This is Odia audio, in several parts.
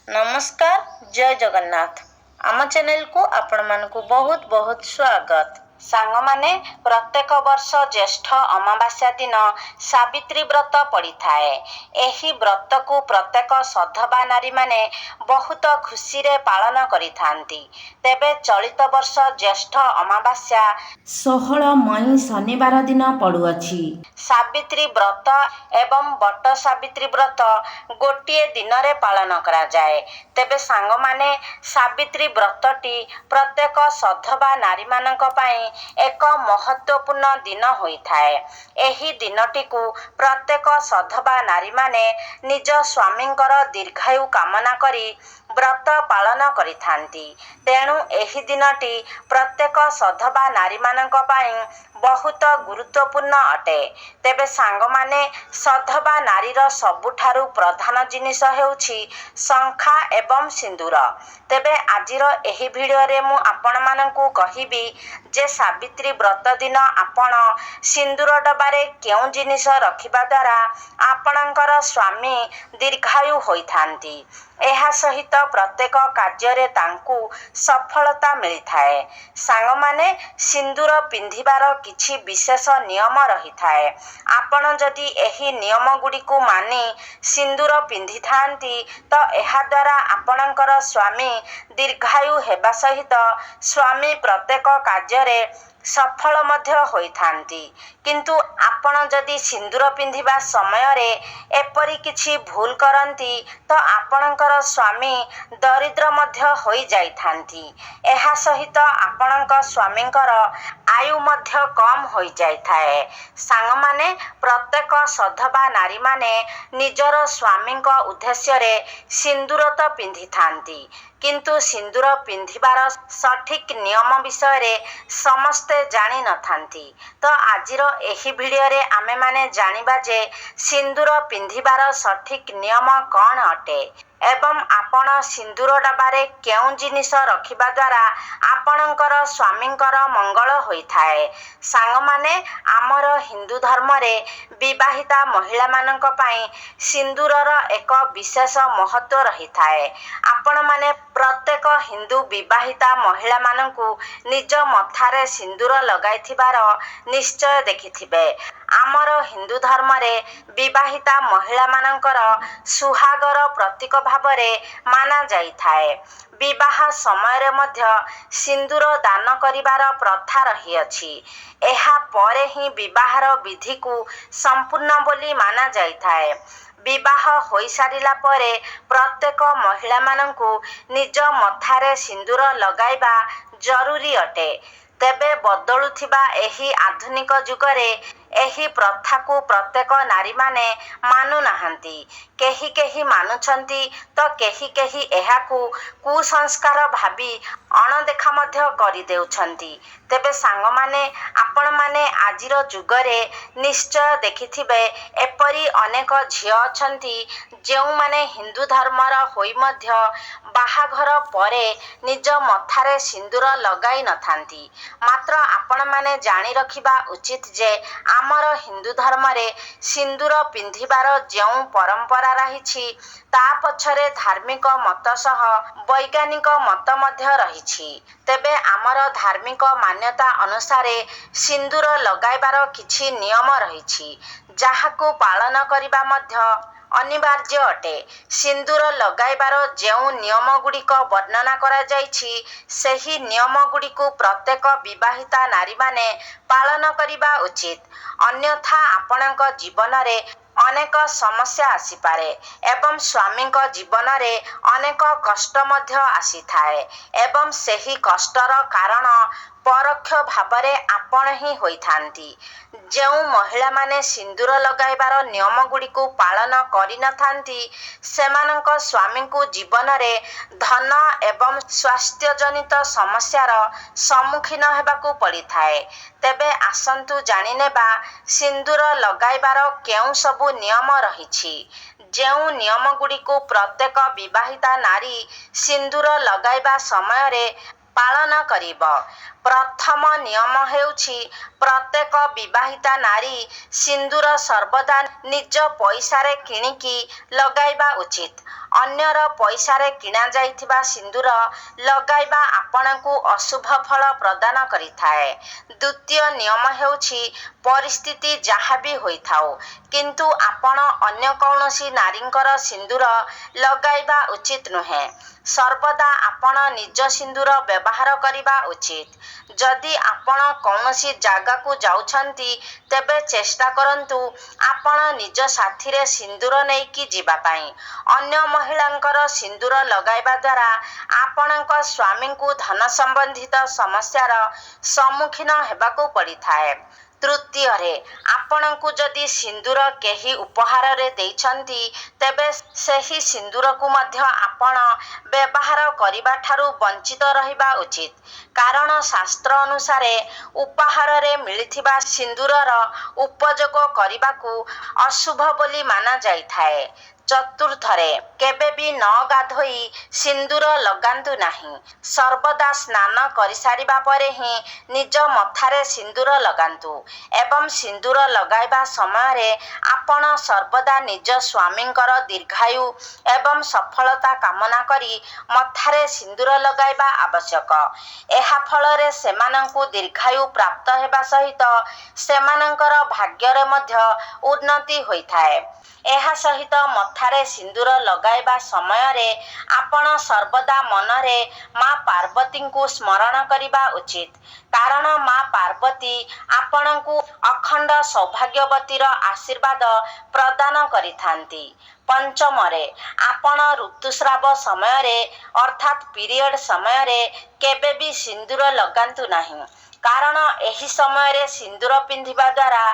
नमस्कार जय जगन्नाथ आम चैनल को आपण मानकु बहुत बहुत स्वागत। सांगमाने प्रत्येक वर्ष ज्येष्ठ अमावास्या दिन सावित्री व्रत पड़ी थाए। एही व्रत को प्रत्येक सधवा नारी माने बहुत खुशी रे पालन करि थांती। तेबे चलित वर्ष ज्येष्ठ अमावास्या 16 मई शनिवार दिन पड़ुअछि। सावित्री व्रत एवं बट सावित्री व्रत गोटिए दिन रे पालन करा जाए। तेबे सांग माने सावित्री व्रतटी प्रत्येक सधवा नारी मानक पई एक महत्वपूर्ण दिन होइथाए। एही दिनटीकु प्रत्येक सधवा नारी माने निज स्वामींकर दीर्घायु कामना करी व्रत पालन करिथांती। तेणु एही दिनटी प्रत्येक सधवा नारी मानक पई बहुत गुरुत्वपूर्ण अटे। तेबे सांग माने सधवा नारीर सबुठारु प्रधान जिनिस हेउछि शंखा एवं सिंदूर। तेबे आजिर एही भिडियो रे मु आपण मानकु कहिबी जे सावित्री व्रत दिन आपण सिंदूर डबारे केउं जिनिस रखिबा द्वारा आपणकर स्वामी दीर्घायु होइथांती। एहा सहित प्रत्येक कार्य तांकु सफलता मिली थाए। सांग माने सिंदूर पिंधिबार किछि विशेष नियम रही थाए। आपण जदि एही नियम गुड़िकु मानि सिंदूर पिंधि थांती तो एहा द्वारा आपणकर स्वामी दीर्घायु हेबा सहित स्वामी प्रत्येक कार्य सफल मध्य होइथांती। किंतु आपण जदि सिंदूर पिंधिबा समय रे एपरि किछि भूल करंती तो आपणकर स्वामी दरिद्र मध्य होई जाइथांती। एहा सहित आपणक स्वामींकर आयु मध्य कम होई जाइथाए। सांग माने प्रत्येक सधवा नारी माने निजर स्वामींक उद्देश्य रे सिंदूर तो पिंधि थांती, किंतु सिंदूर पिंधिबार सठिक नियम विषय रे समस्ते जानी न थांती। तो आजिर एही भिडियो रे आमे माने जानिबा जे सिंदूर पिंधिबार सठिक नियम कौन अटे एवं आपण सिंदूर डबारे केउं जिनिस रखिबा द्वारा आपणकर स्वामींकर मंगल होइथाए। सांग माने आमर हिंदू धर्म रे विवाहिता महिला मानक पई सिंदूरर एक विशेष महत्व रही थाए। आपण माने प्रत्येक हिंदू विवाहिता महिला मानकु निज मथारे सिंदूर लगाइथिबार निश्चय देखिथिबे। आमर हिंदू धर्म रे विवाहिता महिला मानकर सुहागर प्रतीक भावरे माना जाइथाए। विवाह समय रे मध्य सिंदूर दान करिबार प्रथा रही अछि। एहा परे ही विवाहर विधि को संपूर्ण बोली माना जाइथाए। विवाह होई सारिला परे प्रत्येक महिला मानंकु निज मथारे सिंदूर लगाइबा जरूरी अटे। तेबे बदलुथिबा एही आधुनिक जुगरे एही प्रथा को प्रत्येक नारी माने मानु नाहंती। केही केही मानुछंती तो केही केही एहाकु कुसंस्कार भाबी अणदेखा मध्य करि देउछंती। तेबे सांग माने आपण माने आजिर जुगरे निश्चय देखिथिबे एपरी अनेक झियो अछंती जेउ माने हिंदू धर्मर होई मध्य बाहाघर परे निज मथारे सिंदूर लगाई न थांती। मात्र आपण माने जानी रखिबा उचित जे आमर हिंदू धर्म रे सिंदूर पिंधिबार जेउ परंपरा रहिछि ता पछरे धार्मिक मत सह वैज्ञानिक मत मध्य रहिछि। तेबे आमर धार्मिक मान्यता अनुसारे सिंदूर लगाइबार किछि नियम रहिछि जाहाकु पालन करिबा मध्य अनिवार्य अटे। सिंदूर लगाइबार जेउ नियम गुड़िक वर्णना करा जाइछि सेही नियम गुड़िकु प्रत्येक विवाहिता नारी माने पालन करिबा उचित। अन्यथा आपणक जीवन रे अनेक समस्या आसीपारे एवं स्वामींक जीवन रे अनेक कष्ट मध्य आसीथाए एवं सेही कष्टर कारण परोक्ष भावरे आपण ही होइथांती। जेउ महिला माने सिंदूर लगाइबार नियम गुड़िकु पालन करि न थांती सेमानक स्वामी को जीवन रे धन एवं स्वास्थ्य जनित समस्यार सम्मुखीन हेबाकु पड़ी थाए। तेबे आसंतु जानि नेबा सिंदूर लगाइबार केउं सबु नियम रहिछि। जेउ नियम गुड़िकु प्रत्येक विवाहिता नारी सिंदूर लगाइबा समय रे ପାଳନ କରିବ। ପ୍ରଥମ ନିୟମ ହେଉଛି ପ୍ରତ୍ୟେକ ବିବାହିତା ନାରୀ ସିନ୍ଦୁର ସର୍ବଦା ନିଜ ପଇସାରେ କିଣିକି ଲଗାଇବା ଉଚିତ। ଅନ୍ୟର ପଇସାରେ କିଣାଯାଇଥିବା ସିନ୍ଦୁର ଲଗାଇବା ଆପଣଙ୍କୁ ଅଶୁଭ ଫଳ ପ୍ରଦାନ କରିଥାଏ। ଦ୍ୱିତୀୟ ନିୟମ ହେଉଛି ପରିସ୍ଥିତି ଯାହା ବି ହୋଇଥାଉ କିନ୍ତୁ ଆପଣ ଅନ୍ୟ କୌଣସି ନାରୀଙ୍କର ସିନ୍ଦୁର ଲଗାଇବା ଉଚିତ ନୁହେଁ। ସର୍ବଦା ଆପଣ ନିଜ ସିନ୍ଦୁର ବ୍ୟବହାର କରିବା ଉଚିତ। ଯଦି ଆପଣ କୌଣସି ଜାଗାକୁ ଯାଉଛନ୍ତି ତେବେ ଚେଷ୍ଟା କରନ୍ତୁ ଆପଣ ନିଜ ସାଥିରେ ସିନ୍ଦୁର ନେଇକି ଯିବା ପାଇଁ। ଅନ୍ୟ ମହିଳାଙ୍କର ସିନ୍ଦୁର ଲଗାଇବା ଦ୍ୱାରା ଆପଣଙ୍କ ସ୍ୱାମୀଙ୍କୁ ଧନ ସମ୍ବନ୍ଧିତ ସମସ୍ୟାର ସମ୍ମୁଖୀନ ହେବାକୁ ପଡ଼ିଥାଏ। ତୃତୀୟରେ, ଆପଣଙ୍କୁ ଯଦି ସିନ୍ଦୁର କେହି ଉପହାରରେ ଦେଇଛନ୍ତି ତେବେ ସେହି ସିନ୍ଦୁରକୁ ମଧ୍ୟ ଆପଣ ବ୍ୟବହାର କରିବାଠାରୁ ବଞ୍ଚିତ ରହିବା ଉଚିତ। କାରଣ ଶାସ୍ତ୍ର ଅନୁସାରେ ଉପହାରରେ ମିଳିଥିବା ସିନ୍ଦୁରର ଉପଯୋଗ କରିବାକୁ ଅଶୁଭ ବୋଲି ମାନାଯାଇଥାଏ। ଚତୁର୍ଥରେ, କେବେ ବି ନ ଗାଧୋଇ ସିନ୍ଦୁର ଲଗାନ୍ତୁ ନାହିଁ। ସର୍ବଦା ସ୍ନାନ କରିସାରିବା ପରେ ହିଁ ନିଜ ମଥାରେ ସିନ୍ଦୁର ଲଗାନ୍ତୁ ଏବଂ ସିନ୍ଦୁର ଲଗାଇବା ସମୟରେ ଆପଣ ସର୍ବଦା ନିଜ ସ୍ୱାମୀଙ୍କର ଦୀର୍ଘାୟୁ ଏବଂ ସଫଳତା କାମନା କରି ମଥାରେ ସିନ୍ଦୁର ଲଗାଇବା ଆବଶ୍ୟକ। ଏହା ଫଳରେ ସେମାନଙ୍କୁ ଦୀର୍ଘାୟୁ ପ୍ରାପ୍ତ ହେବା ସହିତ ସେମାନଙ୍କର ଭାଗ୍ୟରେ ମଧ୍ୟ ଉନ୍ନତି ହୋଇଥାଏ। ଏହା ସହିତ ମଥାରେ ସିନ୍ଦୁର ଲଗାଇବା ସମୟରେ ଆପଣ ସର୍ବଦା ମନରେ ମା ପାର୍ବତୀଙ୍କୁ ସ୍ମରଣ କରିବା ଉଚିତ। କାରଣ ମା ପାର୍ବତୀ ଆପଣଙ୍କୁ ଅଖଣ୍ଡ ସୌଭାଗ୍ୟବତୀର ଆଶୀର୍ବାଦ ପ୍ରଦାନ କରିଥାନ୍ତି। ପଞ୍ଚମରେ, ଆପଣ ଋତୁସ୍ରାବ ସମୟରେ ଅର୍ଥାତ୍ ପିରିୟଡ଼ ସମୟରେ କେବେ ବି ସିନ୍ଦୁର ଲଗାନ୍ତୁ ନାହିଁ। କାରଣ ଏହି ସମୟରେ ସିନ୍ଦୁର ପିନ୍ଧିବା ଦ୍ୱାରା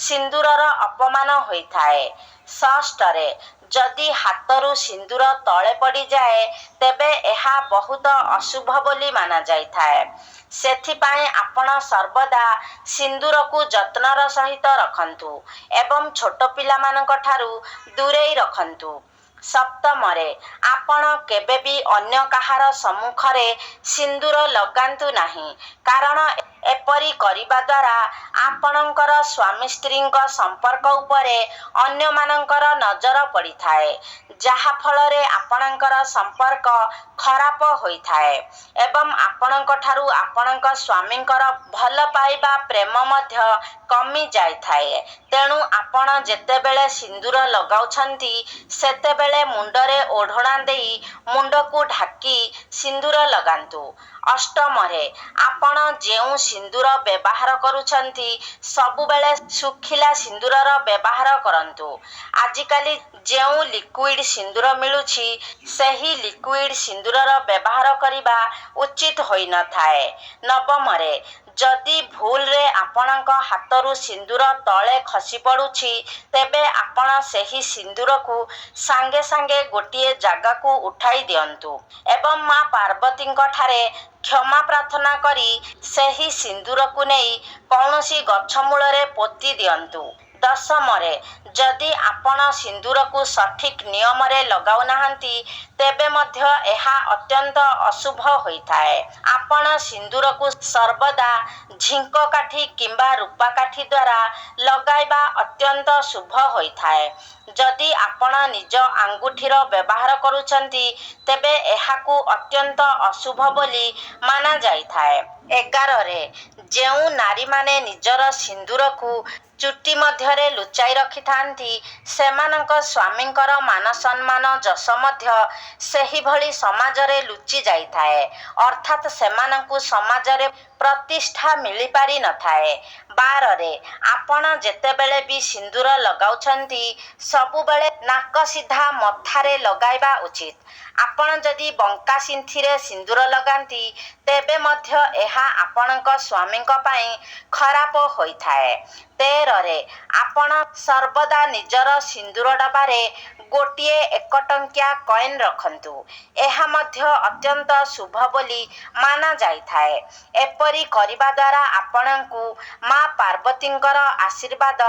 ସିନ୍ଦୁରର ଅପମାନ ହୋଇଥାଏ। ଷଷ୍ଠରେ, ଯଦି ହାତରୁ ସିନ୍ଦୁର ତଳେ ପଡ଼ିଯାଏ ତେବେ ଏହା ବହୁତ ଅଶୁଭ ବୋଲି ମାନାଯାଇଥାଏ। ସେଥିପାଇଁ ଆପଣ ସର୍ବଦା ସିନ୍ଦୁରକୁ ଯତ୍ନର ସହିତ ରଖନ୍ତୁ ଏବଂ ଛୋଟ ପିଲାମାନଙ୍କଠାରୁ ଦୂରେଇ ରଖନ୍ତୁ। ସପ୍ତମରେ, ଆପଣ କେବେ ବି ଅନ୍ୟ କାହାର ସମ୍ମୁଖରେ ସିନ୍ଦୁର ଲଗାନ୍ତୁ ନାହିଁ। କାରଣ ଏପରି କରିବା ଦ୍ୱାରା ଆପଣଙ୍କର ସ୍ୱାମୀ ସ୍ତ୍ରୀଙ୍କ ସମ୍ପର୍କ ଉପରେ ଅନ୍ୟମାନଙ୍କର ନଜର ପଡ଼ିଥାଏ ଯାହା ଫଳରେ ଆପଣଙ୍କର ସମ୍ପର୍କ ଖରାପ ହୋଇଥାଏ ଏବଂ ଆପଣଙ୍କଠାରୁ ଆପଣଙ୍କ ସ୍ୱାମୀଙ୍କର ଭଲ ପାଇବା ପ୍ରେମ ମଧ୍ୟ କମି ଯାଇଥାଏ। ତେଣୁ ଆପଣ ଯେତେବେଳେ ସିନ୍ଦୁର ଲଗାଉଛନ୍ତି ସେତେବେଳେ ମୁଣ୍ଡରେ ଓଢ଼ଣା ଦେଇ ମୁଣ୍ଡକୁ ଢାଙ୍କି ସିନ୍ଦୁର ଲଗାନ୍ତୁ। ଅଷ୍ଟମରେ, ଆପଣ ଯେଉଁ ସିନ୍ଦୁର ବ୍ୟବହାର କରୁଛନ୍ତି ସବୁବେଳେ ଶୁଖିଲା ସିନ୍ଦୁରର ବ୍ୟବହାର କରନ୍ତୁ। ଆଜିକାଲି ଯେଉଁ ଲିକ୍ୱିଡ୍ ସିନ୍ଦୁର ମିଳୁଛି ସେହି ଲିକ୍ୱିଡ୍ ସିନ୍ଦୁରର ବ୍ୟବହାର କରିବା ଉଚିତ ହୋଇନଥାଏ। ନବମରେ, ଯଦି ଭୁଲରେ ଆପଣଙ୍କ ହାତରୁ ସିନ୍ଦୁର ତଳେ ଖସି ପଡ଼ୁଛି ତେବେ ଆପଣ ସେହି ସିନ୍ଦୁରକୁ ସାଙ୍ଗେ ସାଙ୍ଗେ ଗୋଟିଏ ଜାଗାକୁ ଉଠାଇ ଦିଅନ୍ତୁ ଏବଂ ମା ପାର୍ବତୀଙ୍କଠାରେ କ୍ଷମା ପ୍ରାର୍ଥନା କରି ସେହି ସିନ୍ଦୁରକୁ ନେଇ କୌଣସି ଗଛ ମୂଳରେ ପୋତି ଦିଅନ୍ତୁ। ଦଶମରେ, ଯଦି ଆପଣ ସିନ୍ଦୁରକୁ ସଠିକ୍ ନିୟମରେ ଲଗାଉନାହାନ୍ତି ତେବେ ମଧ୍ୟ ଏହା ଅତ୍ୟନ୍ତ ଅଶୁଭ ହୋଇଥାଏ। ଆପଣ ସିନ୍ଦୁରକୁ ସର୍ବଦା ଝିଙ୍କ କାଠି କିମ୍ବା ରୂପା କାଠି ଦ୍ୱାରା ଲଗାଇବା ଅତ୍ୟନ୍ତ ଶୁଭ ହୋଇଥାଏ। ଯଦି ଆପଣ ନିଜ ଆଙ୍ଗୁଠିର ବ୍ୟବହାର କରୁଛନ୍ତି ତେବେ ଏହାକୁ ଅତ୍ୟନ୍ତ ଅଶୁଭ ବୋଲି ମାନାଯାଇଥାଏ। 11ରେ, ଯେଉଁ ନାରୀମାନେ ନିଜର ସିନ୍ଦୁରକୁ ଚୁଟି ମଧ୍ୟରେ ଲୁଚାଇ ରଖିଥାନ୍ତି ସେମାନଙ୍କ ସ୍ୱାମୀଙ୍କର ମାନସମ୍ମାନ ଯଶ ମଧ୍ୟ ସେହିଭଳି ସମାଜରେ ଲୁଚି ଯାଇଥାଏ ଅର୍ଥାତ୍ ସେମାନଙ୍କୁ ସମାଜରେ ପ୍ରତିଷ୍ଠା ମିଳିପାରି ନଥାଏ। 12ରେ, ଆପଣ ଯେତେବେଳେ ବି ସିନ୍ଦୁର ଲଗାଉଛନ୍ତି ସବୁବେଳେ ନାକ ସିଧା ମଥାରେ ଲଗାଇବା ଉଚିତ। ଆପଣ ଯଦି ବଙ୍କା ସିନ୍ଥିରେ ସିନ୍ଦୁର ଲଗାନ୍ତି ତେବେ ମଧ୍ୟ ଏହା ଆପଣଙ୍କ ସ୍ୱାମୀଙ୍କ ପାଇଁ ଖରାପ ହୋଇଥାଏ। 13ରେ, ଆପଣ ସର୍ବଦା ନିଜର ସିନ୍ଦୁର ଡବାରେ ଗୋଟିଏ 1 ଟଙ୍କିଆ କଏନ୍ ରଖନ୍ତୁ। ଏହା ମଧ୍ୟ ଅତ୍ୟନ୍ତ ଶୁଭ ବୋଲି ମାନାଯାଇଥାଏ। ଏପରି ଏପରି କରିବା ଦ୍ୱାରା ଆପଣଙ୍କୁ ମା ପାର୍ବତୀଙ୍କର ଆଶୀର୍ବାଦ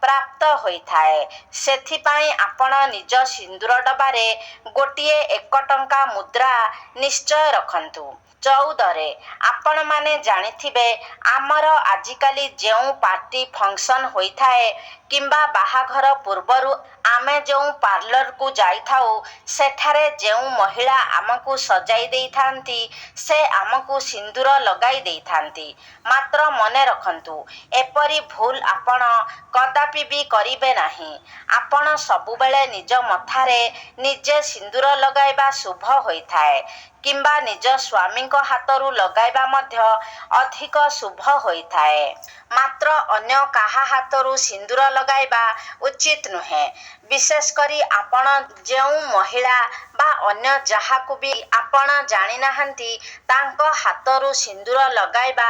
ପ୍ରାପ୍ତ ହୋଇଥାଏ। ସେଥିପାଇଁ ଆପଣ ନିଜ ସିନ୍ଦୁର ଡବାରେ ଗୋଟିଏ 1 ଟଙ୍କା ମୁଦ୍ରା ନିଶ୍ଚୟ ରଖନ୍ତୁ। 14 ଆପଣମାନେ ଜାଣିଥିବେ ଆମର ଆଜିକାଲି ଯେଉଁ ପାର୍ଟି ଫଙ୍କସନ୍ ହୋଇଥାଏ କିମ୍ବା ବାହାଘର ପୂର୍ବରୁ ଆମେ ଯେଉଁ ପାର୍ଲରକୁ ଯାଇଥାଉ ସେଠାରେ ଯେଉଁ ମହିଳା ଆମକୁ ସଜାଇ ଦେଇଥାନ୍ତି ସେ ଆମକୁ ସିନ୍ଦୁର ଲଗାଇ ଦେଇଥାନ୍ତି। ମାତ୍ର ମନେ ରଖନ୍ତୁ ଏପରି ଭୁଲ ଆପଣ କଦାପି ବି କରିବେ ନାହିଁ। ଆପଣ ସବୁବେଳେ ନିଜ ମଥାରେ ନିଜେ ସିନ୍ଦୁର ଲଗାଇବା ଶୁଭ ହୋଇଥାଏ କିମ୍ବା ନିଜ ସ୍ୱାମୀଙ୍କ ହାତରୁ ଲଗାଇବା ମଧ୍ୟ ଅଧିକ ଶୁଭ ହୋଇଥାଏ। ମାତ୍ର ଅନ୍ୟ କାହା ହାତରୁ ସିନ୍ଦୁର ଲଗାଇବା ଉଚିତ ନୁହେଁ। ବିଶେଷ କରି ଆପଣ ଯେଉଁ ମହିଳା ବା ଅନ୍ୟ ଯାହାକୁ ବି ଆପଣ ଜାଣିନାହାନ୍ତି ତାଙ୍କ ହାତରୁ ସିନ୍ଦୁର ଲଗାଇବା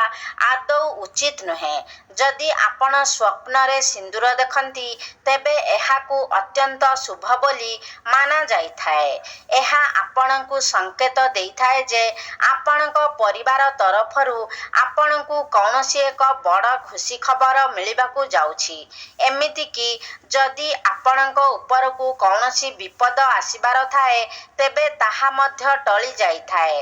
ଆଦୌ ଉଚିତ ନୁହେଁ। ଯଦି ଆପଣ ସ୍ୱପ୍ନରେ ସିନ୍ଦୁର ଦେଖନ୍ତି ତେବେ ଏହାକୁ ଅତ୍ୟନ୍ତ ଶୁଭ ବୋଲି ମାନାଯାଇଥାଏ। ଏହା ଆପଣଙ୍କୁ ସଂକେତ ଦେଇଥାଏ ଯେ ଆପଣଙ୍କ ପରିବାର ତରଫରୁ ଆପଣଙ୍କୁ କୌଣସି ଏକ ବଡ଼ ଖୁସି ଖବର ମିଳିବାକୁ ଯାଉଛି। ଏମିତିକି ଯଦି ଆପଣଙ୍କ ଉପରକୁ କୌଣସି ବିପଦ ଆସିବାର ଥାଏ ତେବେ ତାହା ମଧ୍ୟ ଟଳି ଯାଇଥାଏ।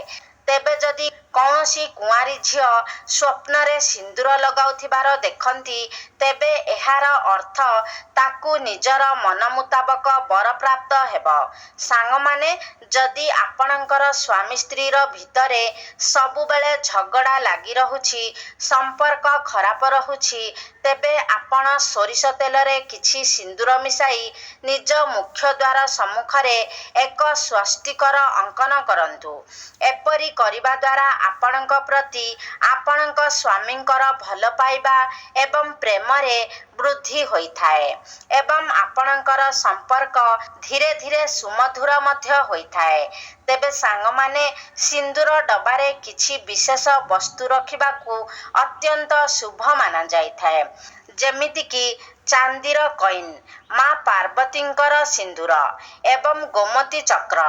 ତେବେ ଯଦି କୌଣସି କୁଆଁରୀ ଝିଅ ସ୍ୱପ୍ନରେ ସିନ୍ଦୁର ଲଗାଉଥିବାର ଦେଖନ୍ତି ତେବେ ଏହାର ଅର୍ଥ ତାକୁ ନିଜର ମନ ମୁତାବକ ବର ପ୍ରାପ୍ତ ହେବ। ସାଙ୍ଗମାନେ ଯଦି ଆପଣଙ୍କର ସ୍ୱାମୀ ସ୍ତ୍ରୀର ଭିତରେ ସବୁବେଳେ ଝଗଡ଼ା ଲାଗି ରହୁଛି ସମ୍ପର୍କ ଖରାପ ରହୁଛି ତେବେ ଆପଣ ସୋରିଷ ତେଲରେ କିଛି ସିନ୍ଦୁର ମିଶାଇ ନିଜ ମୁଖ୍ୟ ଦ୍ୱାର ସମ୍ମୁଖରେ ଏକ ସ୍ୱସ୍ତିକର ଅଙ୍କନ କରନ୍ତୁ। ଏପରି କରିବା ଦ୍ୱାରା ଆପଣଙ୍କ ପ୍ରତି ଆପଣଙ୍କ ସ୍ୱାମୀଙ୍କର ଭଲ ପାଇବା ଏବଂ ପ୍ରେମରେ ବୃଦ୍ଧି ହୋଇଥାଏ ଏବଂ ଆପଣଙ୍କର ସମ୍ପର୍କ ଧୀରେ ଧୀରେ ସୁମଧୁର ମଧ୍ୟ ହୋଇଥାଏ। ତେବେ ସାଙ୍ଗମାନେ ସିନ୍ଦୁର ଡବାରେ କିଛି ବିଶେଷ ବସ୍ତୁ ରଖିବାକୁ ଅତ୍ୟନ୍ତ ଶୁଭ ମାନାଯାଇଥାଏ। ଯେମିତିକି ଚାନ୍ଦିର କଏନ୍, ମା ପାର୍ବତୀଙ୍କର ସିନ୍ଦୁର ଏବଂ ଗୋମତୀ ଚକ୍ର।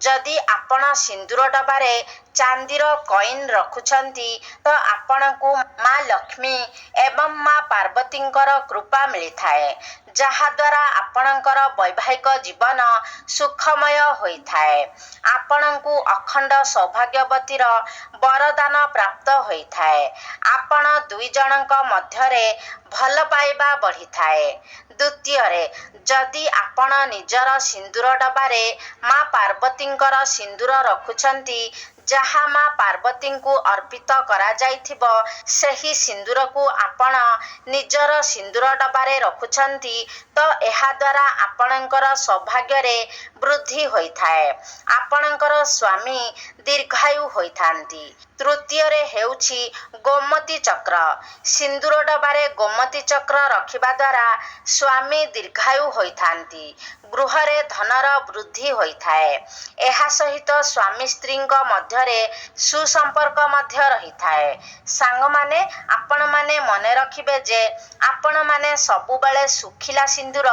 ଯଦି ଆପଣ ସିନ୍ଦୁର ଡବାରେ ଚାନ୍ଦିର କଏନ୍ ରଖୁଛନ୍ତି ତ ଆପଣଙ୍କୁ ମା ଲକ୍ଷ୍ମୀ ଏବଂ ମା ପାର୍ବତୀଙ୍କର କୃପା ମିଳିଥାଏ ଯାହାଦ୍ୱାରା ଆପଣଙ୍କର ବୈବାହିକ ଜୀବନ ସୁଖମୟ ହୋଇଥାଏ। ଆପଣଙ୍କୁ ଅଖଣ୍ଡ ସୌଭାଗ୍ୟବତୀର ବରଦାନ ପ୍ରାପ୍ତ ହୋଇଥାଏ। ଆପଣ ଦୁଇ ଜଣଙ୍କ ମଧ୍ୟରେ ଭଲ ପାଇବା ବଢ଼ିଥାଏ। ଦ୍ୱିତୀୟରେ ଯଦି ଆପଣ ନିଜର ସିନ୍ଦୁର ଡବାରେ ମା ପାର୍ବତୀଙ୍କର ସିନ୍ଦୁର ରଖୁଛନ୍ତି ଯାହା ମା ପାର୍ବତୀଙ୍କୁ ଅର୍ପିତ କରାଯାଇଥିବ ସେହି ସିନ୍ଦୁରକୁ ଆପଣ ନିଜର ସିନ୍ଦୁର ଡବାରେ ରଖୁଛନ୍ତି ତ ଏହାଦ୍ୱାରା ଆପଣଙ୍କର ସୌଭାଗ୍ୟରେ ବୃଦ୍ଧି ହୋଇଥାଏ। ଆପଣଙ୍କର ସ୍ୱାମୀ ଦୀର୍ଘାୟୁ ହୋଇଥାନ୍ତି। ତୃତୀୟରେ ହେଉଛି ଗୋମତୀ ଚକ୍ର। ସିନ୍ଦୁର ଡବାରେ ଗୋମତୀ ଚକ୍ର ରଖିବା ଦ୍ୱାରା ସ୍ୱାମୀ ଦୀର୍ଘାୟୁ ହୋଇଥାନ୍ତି। ଗୃହରେ ଧନର ବୃଦ୍ଧି ହୋଇଥାଏ। ଏହା ସହିତ ସ୍ୱାମୀ ସ୍ତ୍ରୀଙ୍କ ମଧ୍ୟରେ ସୁସମ୍ପର୍କ ମଧ୍ୟ ରହିଥାଏ। ସାଙ୍ଗମାନେ ଆପଣମାନେ ମନେ ରଖିବେ ଯେ ଆପଣମାନେ ସବୁବେଳେ ଶୁଖିଲା ସିନ୍ଦୁର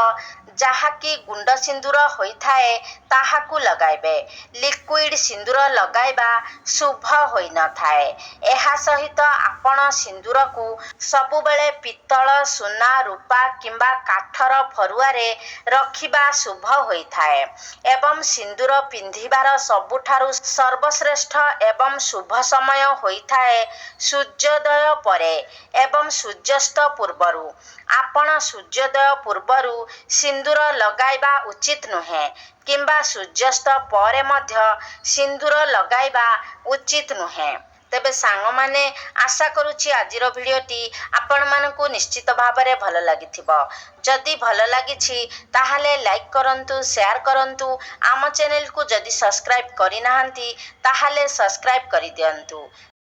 ଯାହାକି ଗୁଣ୍ଡ ସିନ୍ଦୁର ହୋଇଥାଏ ତାହାକୁ ଲଗାଇବେ। ଲିକ୍ୱିଡ୍ ସିନ୍ଦୁର ଲଗାଇବା ଶୁଭ ହୋଇନଥାଏ। ଏହା ସହିତ ଆପଣ ସିନ୍ଦୁରକୁ ସବୁବେଳେ ପିତ୍ତଳ, ସୁନା, ରୂପା କିମ୍ବା କାଠର ଫରୁଆରେ ରଖିବା ଶୁଭ ହୋଇଥାଏ ଏବଂ ସିନ୍ଦୁର ପିନ୍ଧିବାର ସବୁଠାରୁ ସର୍ବଶ୍ରେଷ୍ଠ ଏବଂ ଶୁଭ ସମୟ ହୋଇଥାଏ ସୂର୍ଯ୍ୟୋଦୟ ପରେ ଏବଂ ସୂର୍ଯ୍ୟାସ୍ତ ପୂର୍ବରୁ। ଆପଣ ସୂର୍ଯ୍ୟୋଦୟ ପୂର୍ବରୁ ସିନ୍ଦୁର ଲଗାଇବା ଉଚିତ ନୁହେଁ କିମ୍ବା ସୂର୍ଯ୍ୟାସ୍ତ ପରେ ମଧ୍ୟ ସିନ୍ଦୁର ଲଗାଇବା ଉଚିତ ନୁହେଁ। ତେବେ ସାଙ୍ଗମାନେ ଆଶା କରୁଛି ଆଜିର ଭିଡ଼ିଓଟି ଆପଣମାନଙ୍କୁ ନିଶ୍ଚିତ ଭାବରେ ଭଲ ଲାଗିଥିବ। ଯଦି ଭଲ ଲାଗିଛି ତାହେଲେ ଲାଇକ୍ କରନ୍ତୁ, ସେୟାର କରନ୍ତୁ। ଆମ ଚ୍ୟାନେଲକୁ ଯଦି ସବସ୍କ୍ରାଇବ୍ କରିନାହାନ୍ତି ତାହେଲେ ସବସ୍କ୍ରାଇବ୍ କରିଦିଅନ୍ତୁ।